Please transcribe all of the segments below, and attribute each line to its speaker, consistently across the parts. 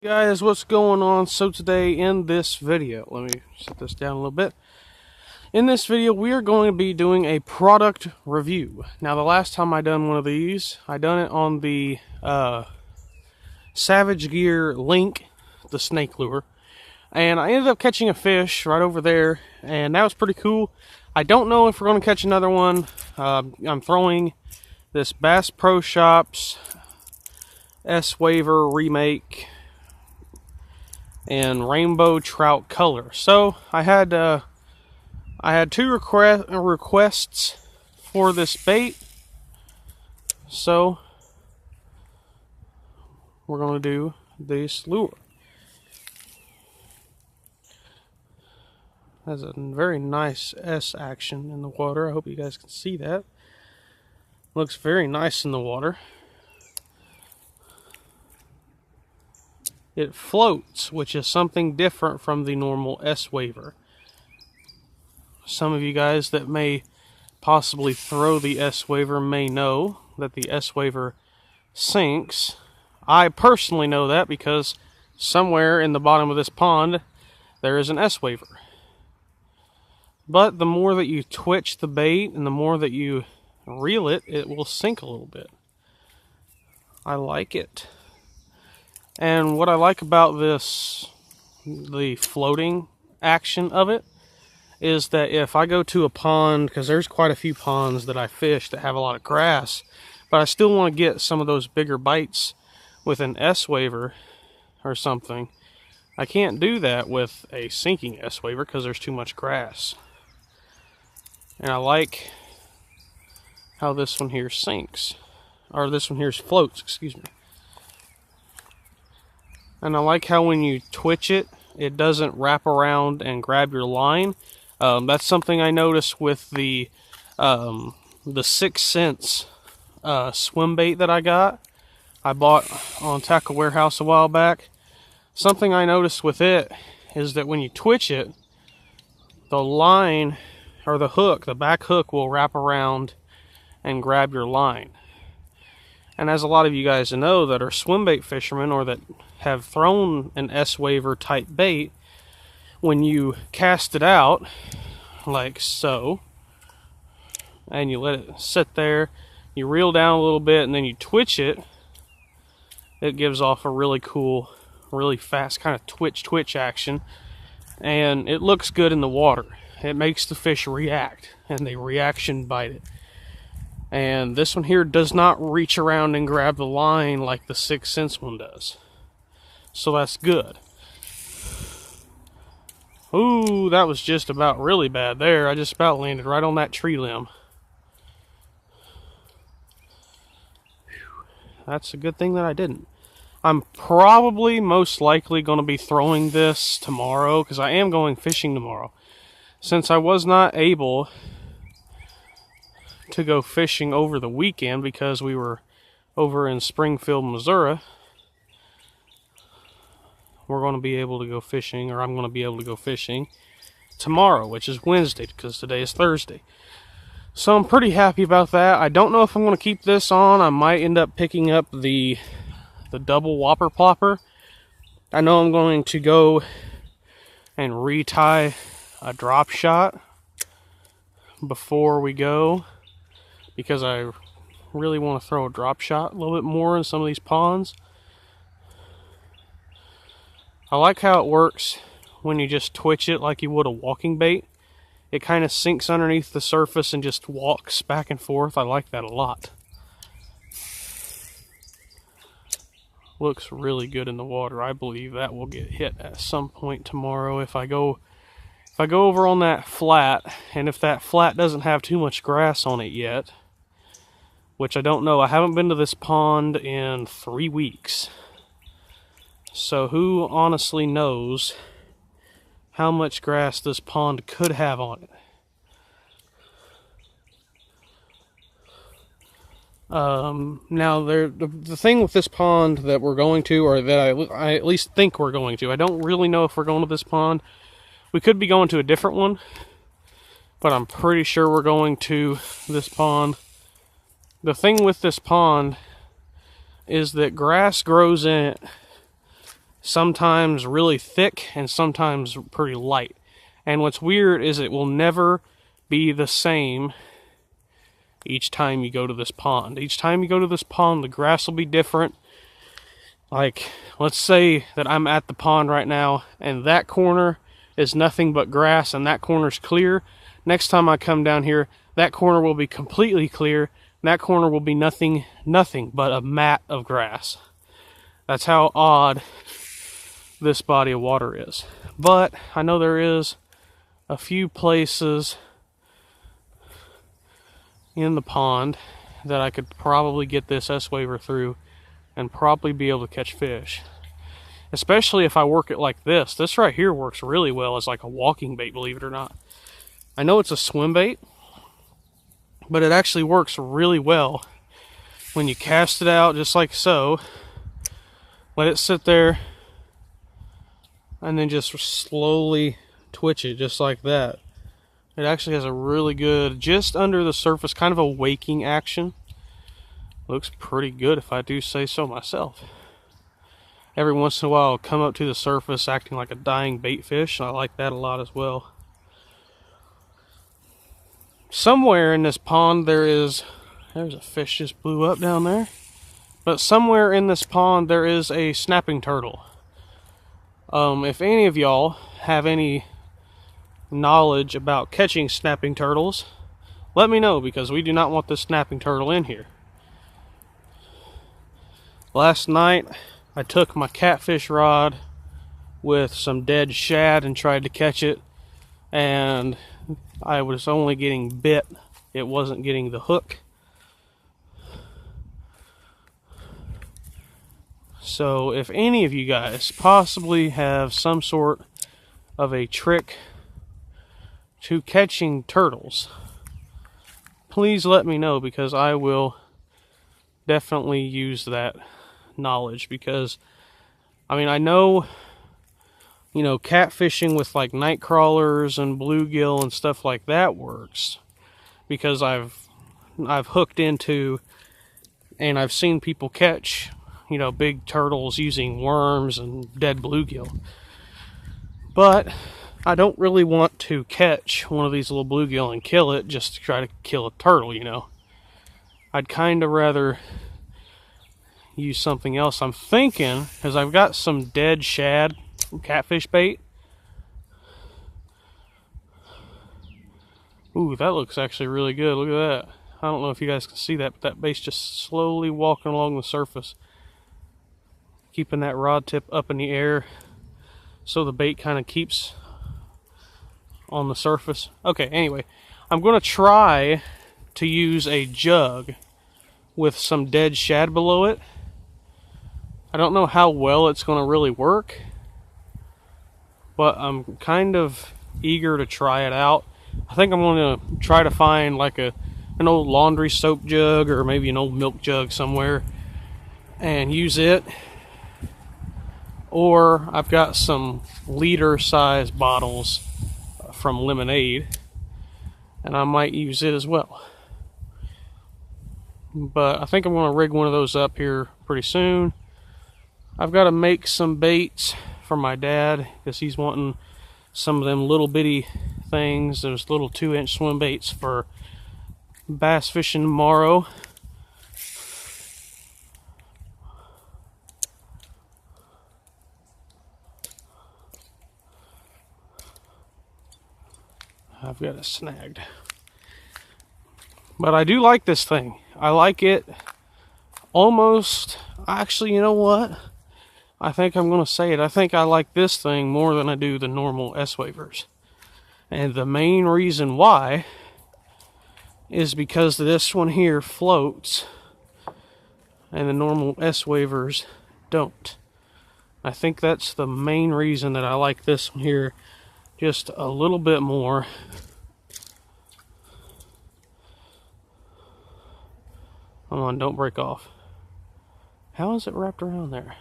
Speaker 1: Guys, what's going on? So today in this video, let me set this down a little bit. In this video, we are going to be doing a product review. Now, the last time I done one of these, I done it on the Savage Gear Link, the snake lure. And I ended up catching a fish right over there, and that was pretty cool. I don't know if we're going to catch another one. I'm throwing this Bass Pro Shops S-Waver Remake and rainbow trout color. So I had two requests for this bait, so we're gonna do this lure. Has a very nice S action in the water. I hope you guys can see that. Looks very nice in the water. It floats, which is something different from the normal S-Waver. Some of you guys that may possibly throw the S-Waver may know that the S-Waver sinks. I personally know that because somewhere in the bottom of this pond there is an S-Waver. But the more that you twitch the bait and the more that you reel it, it will sink a little bit. I like it. And what I like about this, the floating action of it, is that if I go to a pond, because there's quite a few ponds that I fish that have a lot of grass, but I still want to get some of those bigger bites with an S-Waver or something, I can't do that with a sinking S-Waver because there's too much grass. And I like how this one here sinks, or this one here floats, excuse me. And I like how when you twitch it, it doesn't wrap around and grab your line. That's something I noticed with the 6 cents swim bait that I bought on Tackle Warehouse a while back. Something I noticed with it is that when you twitch it, the line, or the hook, the back hook will wrap around and grab your line. And as a lot of you guys know that are swim bait fishermen or that have thrown an S-Waver type bait, when you cast it out, like so, and you let it sit there, you reel down a little bit, and then you twitch it, it gives off a really cool, really fast kind of twitch action, and it looks good in the water. It makes the fish react, and they reaction bite it. And this one here does not reach around and grab the line like the 6 cents one does. So that's good. Ooh, that was just about really bad there. I just about landed right on that tree limb. That's a good thing that I didn't. I'm probably most likely going to be throwing this tomorrow because I am going fishing tomorrow. Since I was not able to go fishing over the weekend because we were over in Springfield, Missouri, we're going to be able to go fishing, or I'm going to be able to go fishing tomorrow, which is Wednesday because today is Thursday. So I'm pretty happy about that. I don't know if I'm going to keep this on. I might end up picking up the double whopper plopper. I know I'm going to go and retie a drop shot before we go, because I really want to throw a drop shot a little bit more in some of these ponds. I like how it works when you just twitch it like you would a walking bait. It kind of sinks underneath the surface and just walks back and forth. I like that a lot. Looks really good in the water. I believe that will get hit at some point tomorrow if I go over on that flat, and if that flat doesn't have too much grass on it yet, which I don't know. I haven't been to this pond in 3 weeks. So who honestly knows how much grass this pond could have on it. Now, the thing with this pond that we're going to, or that I at least think we're going to, I don't really know if we're going to this pond. We could be going to a different one, but I'm pretty sure we're going to this pond. The thing with this pond is that grass grows in it sometimes really thick and sometimes pretty light. And what's weird is it will never be the same each time you go to this pond. Each time you go to this pond, the grass will be different. Like, let's say that I'm at the pond right now and that corner is nothing but grass and that corner's clear. Next time I come down here, that corner will be completely clear and that corner will be nothing but a mat of grass. That's how odd this body of water is. But I know there is a few places in the pond that I could probably get this S-Waver through and probably be able to catch fish. Especially if I work it like this. This right here works really well as like a walking bait, believe it or not. I know it's a swim bait, but it actually works really well when you cast it out just like so. Let it sit there and then just slowly twitch it just like that. It actually has a really good, just under the surface, kind of a waking action. Looks pretty good if I do say so myself. Every once in a while I'll come up to the surface acting like a dying bait fish. I like that a lot as well. Somewhere in this pond there's a fish just blew up down there. But somewhere in this pond there is a snapping turtle. If any of y'all have any knowledge about catching snapping turtles, let me know, because we do not want this snapping turtle in here. Last night I took my catfish rod with some dead shad and tried to catch it, and I was only getting bit. It wasn't getting the hook. So if any of you guys possibly have some sort of a trick to catching turtles, please let me know, because I will definitely use that knowledge. Because I mean, I know, you know, catfishing with like night crawlers and bluegill and stuff like that works, because I've hooked into and I've seen people catch, you know, big turtles using worms and dead bluegill. But I don't really want to catch one of these little bluegill and kill it just to try to kill a turtle, you know. I'd kind of rather use something else. I'm thinking, because I've got some dead shad catfish bait. Ooh, that looks actually really good. Look at that. I don't know if you guys can see that, but that bait's just slowly walking along the surface, keeping that rod tip up in the air so the bait kind of keeps on the surface. Okay, anyway, I'm going to try to use a jug with some dead shad below it. I don't know how well it's going to really work, but I'm kind of eager to try it out. I think I'm going to try to find like an old laundry soap jug or maybe an old milk jug somewhere and use it. Or I've got some liter size bottles from Lemonade and I might use it as well. But I think I'm going to rig one of those up here pretty soon. I've got to make some baits for my dad because he's wanting some of them little bitty things. There's little 2-inch swim baits for bass fishing tomorrow. I've got it snagged. But I do like this thing. I like it almost, actually, you know what? I think I'm going to say it. I think I like this thing more than I do the normal S-Wavers. And the main reason why is because this one here floats and the normal S-Wavers don't. I think that's the main reason that I like this one here just a little bit more. Come on, don't break off. How is it wrapped around there?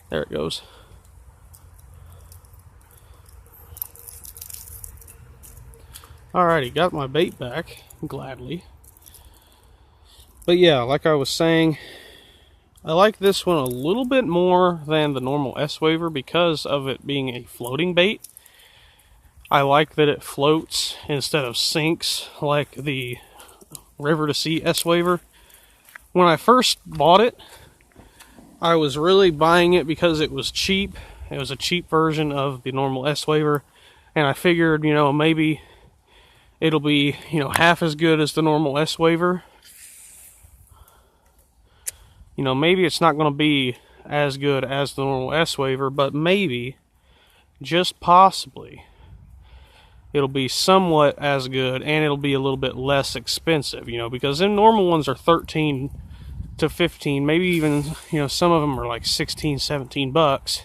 Speaker 1: There it goes. Alrighty, got my bait back, gladly. But yeah, like I was saying, I like this one a little bit more than the normal S-Waver because of it being a floating bait. I like that it floats instead of sinks like the River to Sea S-Waver. When I first bought it, I was really buying it because it was cheap. It was a cheap version of the normal S-Waver, and I figured, you know, maybe it'll be, you know, half as good as the normal S-Waver. You know, maybe it's not going to be as good as the normal S-Waver, but maybe, just possibly, it'll be somewhat as good, and it'll be a little bit less expensive, you know, because the normal ones are 13 to 15, maybe even, you know, some of them are like 16, 17 bucks.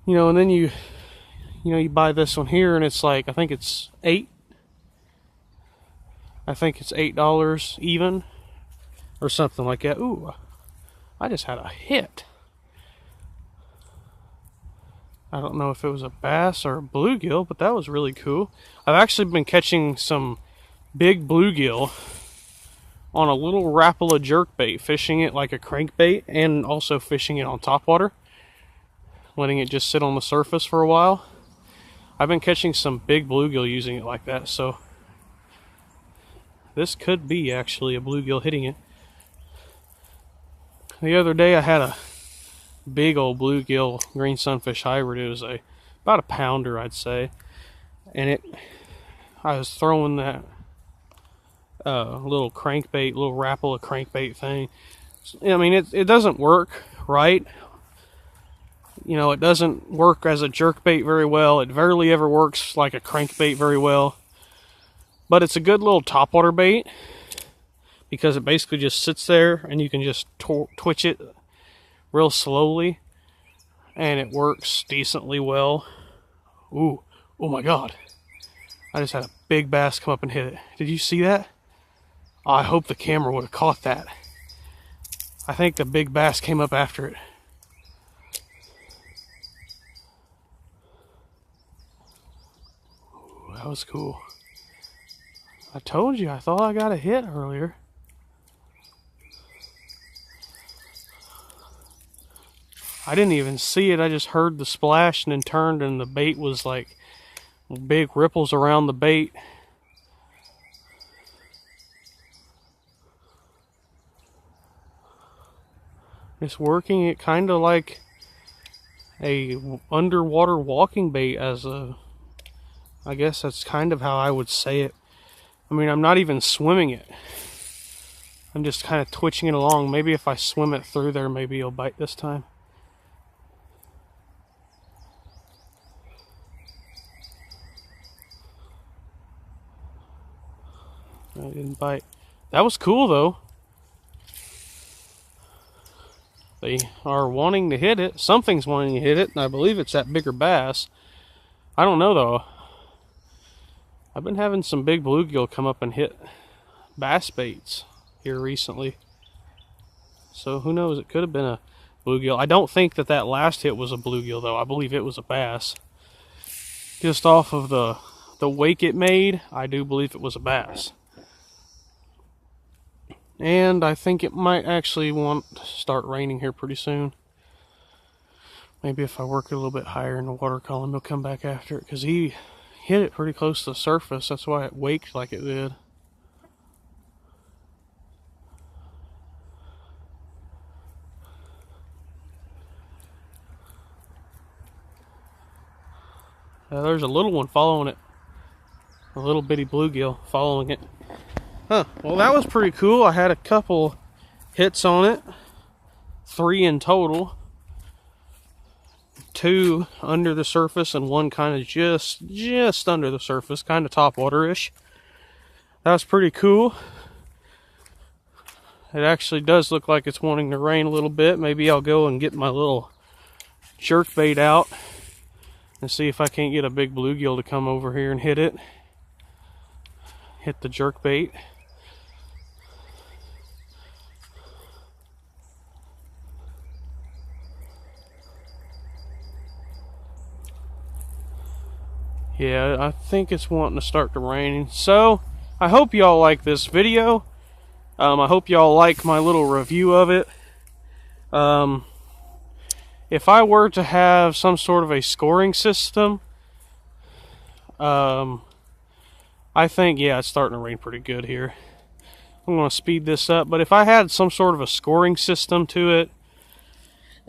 Speaker 1: You know, and then you buy this one here, and it's like, I think it's $8 even, or something like that. Ooh, I just had a hit. I don't know if it was a bass or a bluegill, but that was really cool. I've actually been catching some big bluegill on a little Rapala jerkbait, fishing it like a crankbait, and also fishing it on topwater, letting it just sit on the surface for a while. I've been catching some big bluegill using it like that, so this could be actually a bluegill hitting it. The other day I had a big old bluegill green sunfish hybrid. It was about a pounder, I'd say, and I was throwing that little crankbait, little Rapala crankbait thing. I mean, it doesn't work right. You know, it doesn't work as a jerkbait very well. It rarely ever works like a crankbait very well. But it's a good little topwater bait because it basically just sits there and you can just twitch it real slowly and it works decently well. Ooh, oh my God. I just had a big bass come up and hit it. Did you see that? Oh, I hope the camera would have caught that. I think the big bass came up after it. Ooh, that was cool. I told you, I thought I got a hit earlier. I didn't even see it. I just heard the splash and then turned, and the bait was like big ripples around the bait. It's working it kind of like a underwater walking bait I guess that's kind of how I would say it. I mean, I'm not even swimming it. I'm just kind of twitching it along. Maybe if I swim it through there, maybe it'll bite this time. I didn't bite. That was cool, though. They are wanting to hit it. Something's wanting to hit it, and I believe it's that bigger bass. I don't know, though. I've been having some big bluegill come up and hit bass baits here recently. So who knows? It could have been a bluegill. I don't think that last hit was a bluegill, though. I believe it was a bass. Just off of the wake it made, I do believe it was a bass. And I think it might actually want to start raining here pretty soon. Maybe if I work it a little bit higher in the water column, he'll come back after it, because he hit it pretty close to the surface. That's why it waked like it did. There's a little one following it. A little bitty bluegill following it. Huh, well that was pretty cool. I had a couple hits on it. 3 in total. 2 under the surface and 1 kind of just under the surface, kind of topwater-ish. That was pretty cool. It actually does look like it's wanting to rain a little bit. Maybe I'll go and get my little jerkbait out and see if I can't get a big bluegill to come over here and hit it. Hit the jerkbait. Yeah, I think it's wanting to start to rain. So, I hope y'all like this video. I hope y'all like my little review of it. If I were to have some sort of a scoring system, I think, yeah, it's starting to rain pretty good here. I'm going to speed this up, but if I had some sort of a scoring system to it,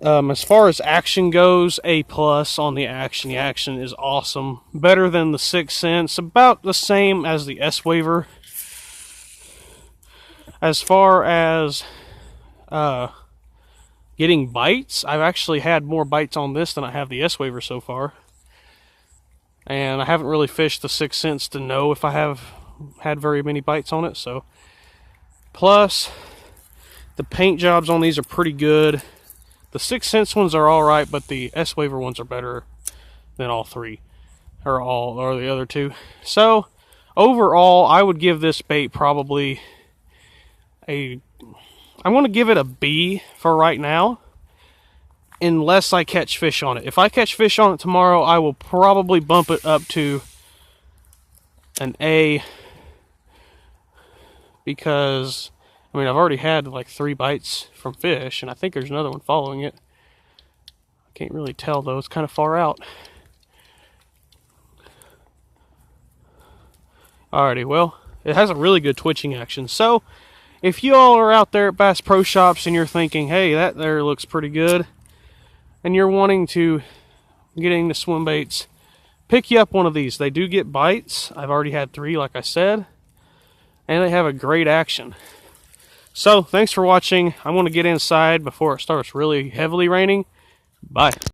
Speaker 1: as far as action goes, A+ on the action. The action is awesome. Better than the 6 Sense, about the same as the S-Waver. As far as getting bites, I've actually had more bites on this than I have the S-Waver so far. And I haven't really fished the 6 Sense to know if I have had very many bites on it. So, plus, the paint jobs on these are pretty good. The 6 Sense ones are alright, but the S-Waver ones are better than all three. Or the other two. So, overall, I would give this bait probably I'm going to give it a B for right now. Unless I catch fish on it. If I catch fish on it tomorrow, I will probably bump it up to an A. Because, I mean, I've already had like 3 bites from fish, and I think there's another one following it. I can't really tell though, it's kind of far out. Alrighty, well, it has a really good twitching action. So, if you all are out there at Bass Pro Shops and you're thinking, hey, that there looks pretty good, and you're wanting to get into swim baits, pick you up one of these. They do get bites. I've already had 3, like I said, and they have a great action. So, thanks for watching. I'm going to get inside before it starts really heavily raining. Bye.